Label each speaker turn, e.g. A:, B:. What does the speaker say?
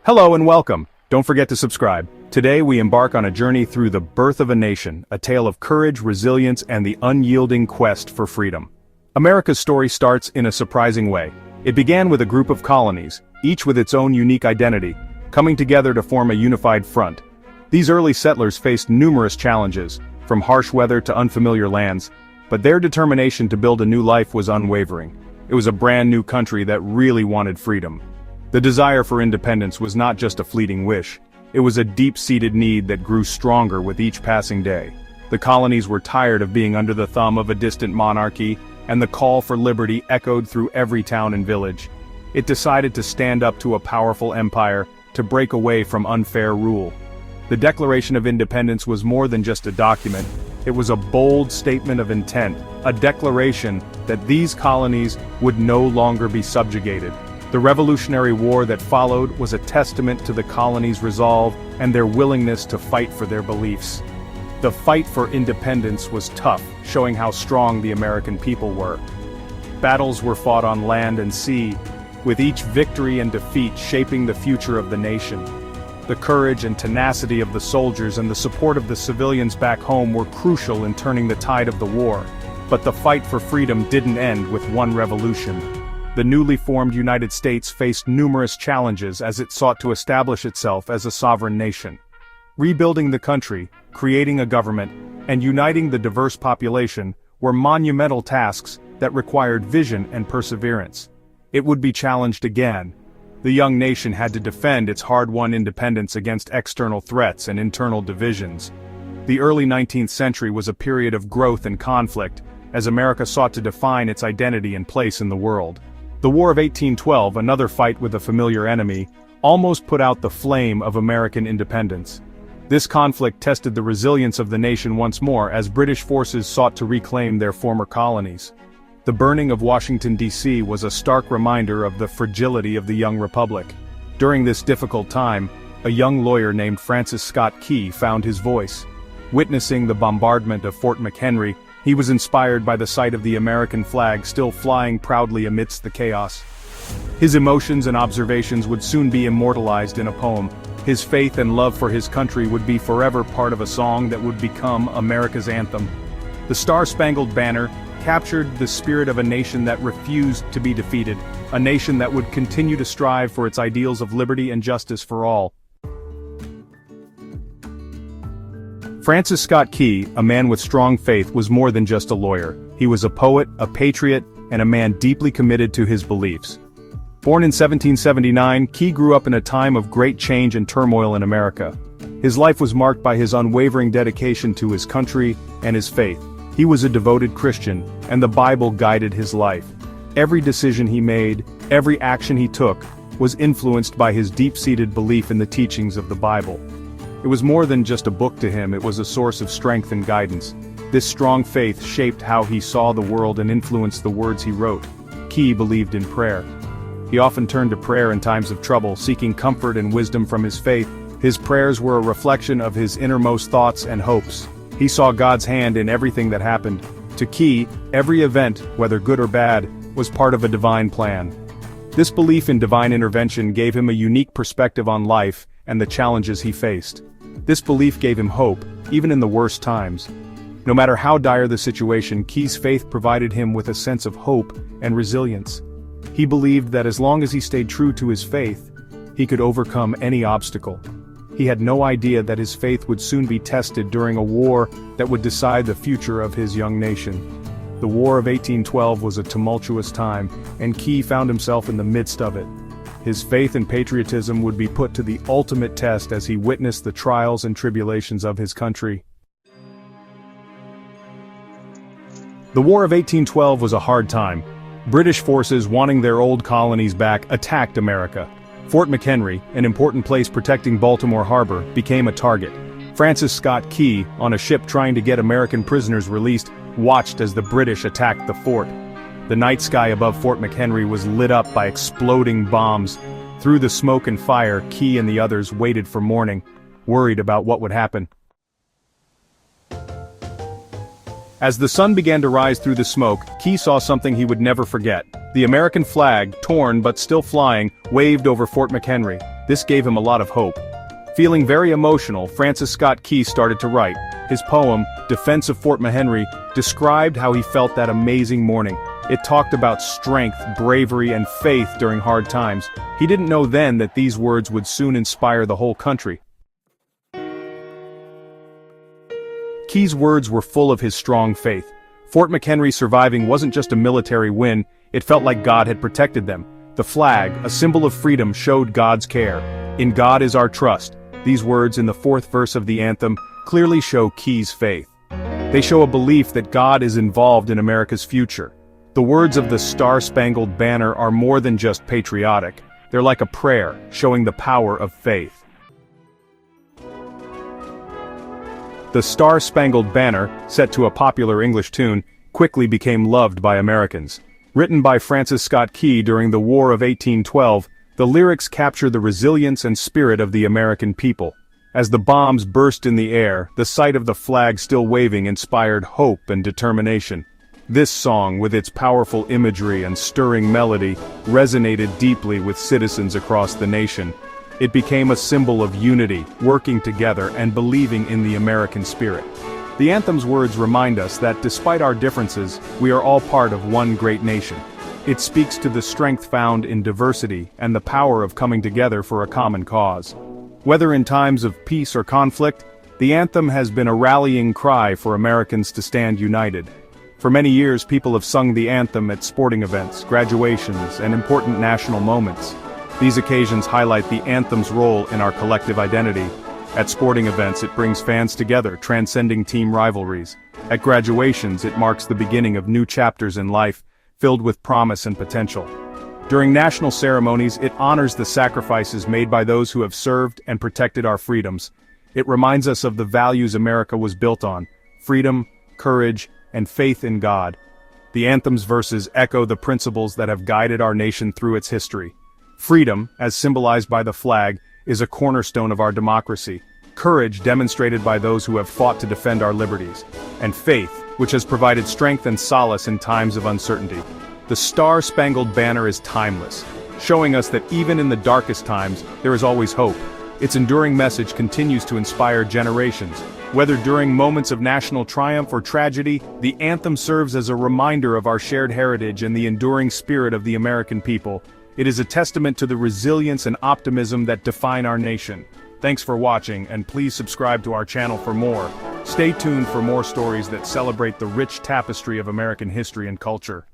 A: Hello and welcome. Don't forget to subscribe. Today we embark on a journey through the birth of a nation, a tale of courage, resilience, and the unyielding quest for freedom. America's story starts in a surprising way. It began with a group of colonies, each with its own unique identity, coming together to form a unified front. These early settlers faced numerous challenges, from harsh weather to unfamiliar lands, but their determination to build a new life was unwavering. It was a brand new country that really wanted freedom. The desire for independence was not just a fleeting wish. It was a deep-seated need that grew stronger with each passing day. The colonies were tired of being under the thumb of a distant monarchy, and the call for liberty echoed through every town and village. It decided to stand up to a powerful empire, to break away from unfair rule. The Declaration of Independence was more than just a document. It was a bold statement of intent, a declaration that these colonies would no longer be subjugated. The Revolutionary War that followed was a testament to the colonies' resolve and their willingness to fight for their beliefs. The fight for independence was tough, showing how strong the American people were. Battles were fought on land and sea, with each victory and defeat shaping the future of the nation. The courage and tenacity of the soldiers and the support of the civilians back home were crucial in turning the tide of the war. But the fight for freedom didn't end with one revolution. The newly formed United States faced numerous challenges as it sought to establish itself as a sovereign nation. Rebuilding the country, creating a government, and uniting the diverse population were monumental tasks that required vision and perseverance. It would be challenged again. The young nation had to defend its hard-won independence against external threats and internal divisions. The early 19th century was a period of growth and conflict, as America sought to define its identity and place in the world. The War of 1812, another fight with a familiar enemy, almost put out the flame of American independence. This conflict tested the resilience of the nation once more as British forces sought to reclaim their former colonies. The burning of Washington, D.C. was a stark reminder of the fragility of the young republic. During this difficult time, a young lawyer named Francis Scott Key found his voice. Witnessing the bombardment of Fort McHenry, he was inspired by the sight of the American flag still flying proudly amidst the chaos. His emotions and observations would soon be immortalized in a poem. His faith and love for his country would be forever part of a song that would become America's anthem. The Star-Spangled Banner captured the spirit of a nation that refused to be defeated, a nation that would continue to strive for its ideals of liberty and justice for all. Francis Scott Key, a man with strong faith, was more than just a lawyer. He was a poet, a patriot, and a man deeply committed to his beliefs. Born in 1779, Key grew up in a time of great change and turmoil in America. His life was marked by his unwavering dedication to his country and his faith. He was a devoted Christian, and the Bible guided his life. Every decision he made, every action he took, was influenced by his deep-seated belief in the teachings of the Bible. It was more than just a book to him, it was a source of strength and guidance. This strong faith shaped how he saw the world and influenced the words he wrote. Key believed in prayer. He often turned to prayer in times of trouble, seeking comfort and wisdom from his faith. His prayers were a reflection of his innermost thoughts and hopes. He saw God's hand in everything that happened. To Key, every event, whether good or bad, was part of a divine plan. This belief in divine intervention gave him a unique perspective on life and the challenges he faced. This belief gave him hope, even in the worst times. No matter how dire the situation, Key's faith provided him with a sense of hope and resilience. He believed that as long as he stayed true to his faith, he could overcome any obstacle. He had no idea that his faith would soon be tested during a war that would decide the future of his young nation. The War of 1812 was a tumultuous time, and Key found himself in the midst of it. His faith and patriotism would be put to the ultimate test as he witnessed the trials and tribulations of his country. The War of 1812 was a hard time. British forces, wanting their old colonies back, attacked America. Fort McHenry, an important place protecting Baltimore Harbor, became a target. Francis Scott Key, on a ship trying to get American prisoners released, watched as the British attacked the fort. The night sky above Fort McHenry was lit up by exploding bombs. Through the smoke and fire, Key and the others waited for morning, worried about what would happen. As the sun began to rise through the smoke, Key saw something he would never forget. The American flag, torn but still flying, waved over Fort McHenry. This gave him a lot of hope. Feeling very emotional, Francis Scott Key started to write. His poem, Defense of Fort McHenry, described how he felt that amazing morning. It talked about strength, bravery, and faith during hard times. He didn't know then that these words would soon inspire the whole country. Key's words were full of his strong faith. Fort McHenry surviving wasn't just a military win, it felt like God had protected them. The flag, a symbol of freedom, showed God's care. In God is our trust. These words in the 4th verse of the anthem clearly show Key's faith. They show a belief that God is involved in America's future. The words of the Star-Spangled Banner are more than just patriotic. They're like a prayer, showing the power of faith. The Star-Spangled Banner, set to a popular English tune, quickly became loved by Americans. Written by Francis Scott Key during the War of 1812, the lyrics capture the resilience and spirit of the American people. As the bombs burst in the air, the sight of the flag still waving inspired hope and determination. This song, with its powerful imagery and stirring melody, resonated deeply with citizens across the nation. It became a symbol of unity, working together and believing in the American spirit. The anthem's words remind us that despite our differences, we are all part of one great nation. It speaks to the strength found in diversity and the power of coming together for a common cause. Whether in times of peace or conflict, the anthem has been a rallying cry for Americans to stand united. For many years, people have sung the anthem at sporting events, graduations, and important national moments. These occasions highlight the anthem's role in our collective identity. At sporting events, it brings fans together, transcending team rivalries. At graduations, it marks the beginning of new chapters in life, filled with promise and potential. During national ceremonies, it honors the sacrifices made by those who have served and protected our freedoms. It reminds us of the values America was built on: freedom, courage, and faith in God. The anthem's verses echo the principles that have guided our nation through its history. Freedom, as symbolized by the flag, is a cornerstone of our democracy. Courage, demonstrated by those who have fought to defend our liberties. And faith, which has provided strength and solace in times of uncertainty. The Star-Spangled Banner is timeless, showing us that even in the darkest times, there is always hope. Its enduring message continues to inspire generations. Whether during moments of national triumph or tragedy, the anthem serves as a reminder of our shared heritage and the enduring spirit of the American people. It is a testament to the resilience and optimism that define our nation. Thanks for watching, and please subscribe to our channel for more. Stay tuned for more stories that celebrate the rich tapestry of American history and culture.